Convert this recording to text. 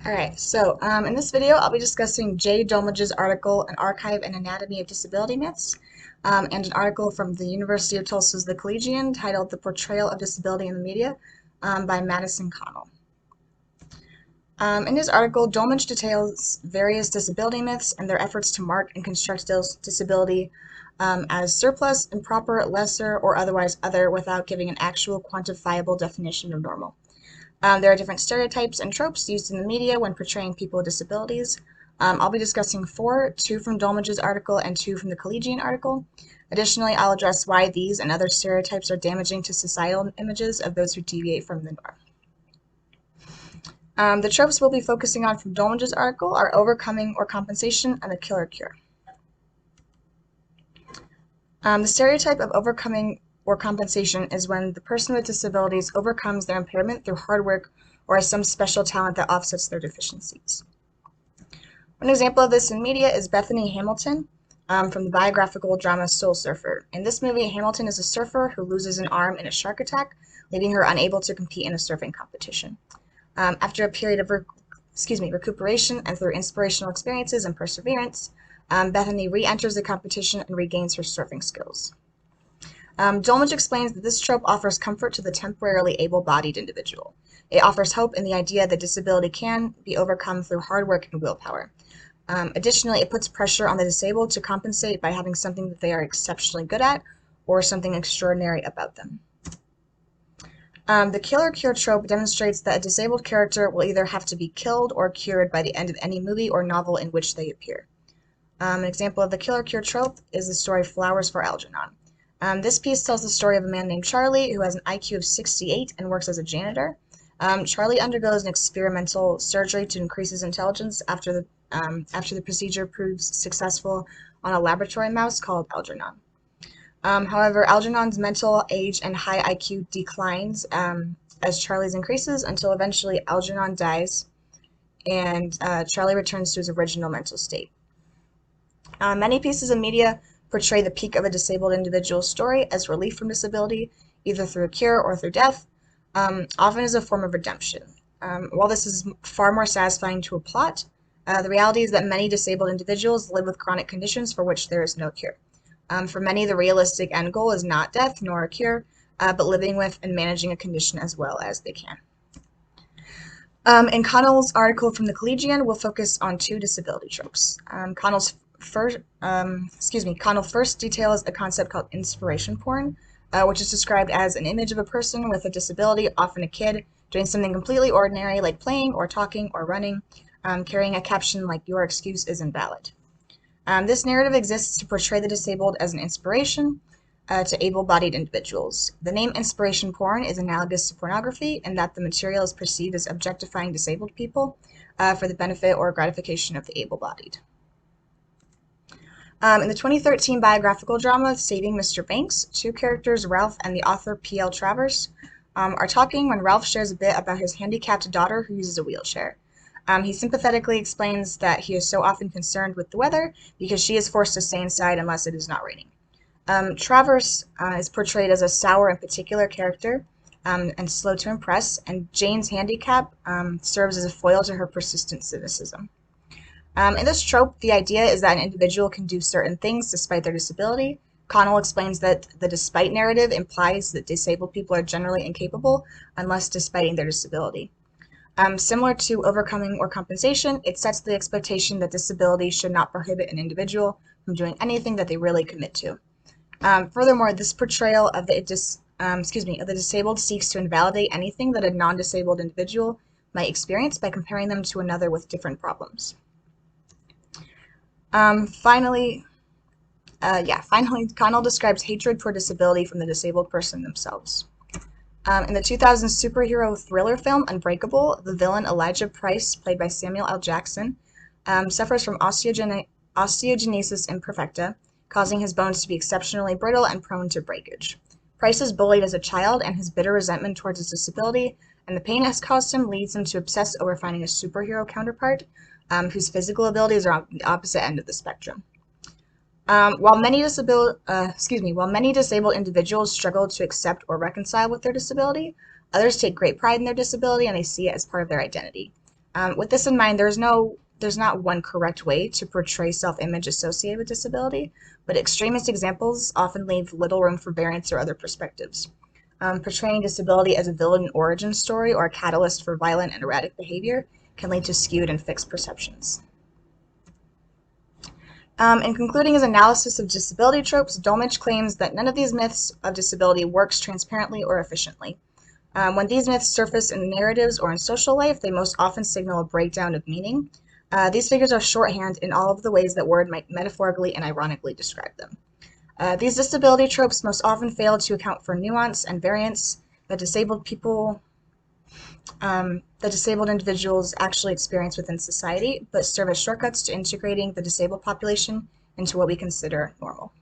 Alright, so in this video I'll be discussing Jay Dolmage's article, An Archive and Anatomy of Disability Myths, and an article from the University of Tulsa's The Collegian titled The Portrayal of Disability in the Media by Madison Connell. In his article, Dolmage details various disability myths and their efforts to mark and construct disability as surplus, improper, lesser, or otherwise other without giving an actual quantifiable definition of normal. There are different stereotypes and tropes used in the media when portraying people with disabilities. I'll be discussing two from Dolmage's article and two from the Collegian article. Additionally, I'll address why these and other stereotypes are damaging to societal images of those who deviate from the norm. The tropes we'll be focusing on from Dolmage's article are overcoming or compensation and the killer cure. The stereotype of overcoming or compensation is when the person with disabilities overcomes their impairment through hard work or has some special talent that offsets their deficiencies. One example of this in media is Bethany Hamilton from the biographical drama Soul Surfer. In this movie, Hamilton is a surfer who loses an arm in a shark attack, leaving her unable to compete in a surfing competition. After a period of recuperation and through inspirational experiences and perseverance, Bethany re-enters the competition and regains her surfing skills. Dolmage explains that this trope offers comfort to the temporarily able-bodied individual. It offers hope in the idea that disability can be overcome through hard work and willpower. Additionally, it puts pressure on the disabled to compensate by having something that they are exceptionally good at or something extraordinary about them. The killer cure trope demonstrates that a disabled character will either have to be killed or cured by the end of any movie or novel in which they appear. An example of the killer cure trope is the story Flowers for Algernon. This piece tells the story of a man named Charlie who has an IQ of 68 and works as a janitor. Charlie undergoes an experimental surgery to increase his intelligence after the procedure proves successful on a laboratory mouse called Algernon. However, Algernon's mental age and high IQ declines as Charlie's increases until eventually Algernon dies and Charlie returns to his original mental state. Many pieces of media portray the peak of a disabled individual's story as relief from disability, either through a cure or through death, often as a form of redemption. While this is far more satisfying to a plot, the reality is that many disabled individuals live with chronic conditions for which there is no cure. For many, the realistic end goal is not death nor a cure, but living with and managing a condition as well as they can. In Connell's article from the Collegian, we'll focus on two disability tropes. Connell first details a concept called inspiration porn, which is described as an image of a person with a disability, often a kid, doing something completely ordinary like playing or talking or running, carrying a caption like "Your excuse is invalid." This narrative exists to portray the disabled as an inspiration to able-bodied individuals. The name inspiration porn is analogous to pornography in that the material is perceived as objectifying disabled people for the benefit or gratification of the able-bodied. In the 2013 biographical drama Saving Mr. Banks, two characters, Ralph and the author P.L. Travers, are talking when Ralph shares a bit about his handicapped daughter who uses a wheelchair. He sympathetically explains that he is so often concerned with the weather because she is forced to stay inside unless it is not raining. Travers is portrayed as a sour and particular character and slow to impress, and Jane's handicap serves as a foil to her persistent cynicism. In this trope, the idea is that an individual can do certain things despite their disability. Connell explains that the despite narrative implies that disabled people are generally incapable unless despiting their disability. Similar to overcoming or compensation, it sets the expectation that disability should not prohibit an individual from doing anything that they really commit to. Furthermore, this portrayal of the disabled seeks to invalidate anything that a non-disabled individual might experience by comparing them to another with different problems. Finally, Connell describes hatred for disability from the disabled person themselves. In the 2000 superhero thriller film Unbreakable, the villain Elijah Price, played by Samuel L. Jackson, suffers from osteogenesis imperfecta, causing his bones to be exceptionally brittle and prone to breakage. Price is bullied as a child, and his bitter resentment towards his disability and the pain it has caused him leads him to obsess over finding a superhero counterpart whose physical abilities are on the opposite end of the spectrum. While many disabled individuals struggle to accept or reconcile with their disability, others take great pride in their disability and they see it as part of their identity. With this in mind, there's not one correct way to portray self-image associated with disability, but extremist examples often leave little room for variance or other perspectives. Portraying disability as a villain origin story or a catalyst for violent and erratic behavior can lead to skewed and fixed perceptions. In concluding his analysis of disability tropes, Dolmetsch claims that none of these myths of disability works transparently or efficiently. When these myths surface in narratives or in social life, they most often signal a breakdown of meaning. These figures are shorthand in all of the ways that word might metaphorically and ironically describe them. These disability tropes most often fail to account for nuance and variance that disabled individuals actually experience within society, but serve as shortcuts to integrating the disabled population into what we consider normal.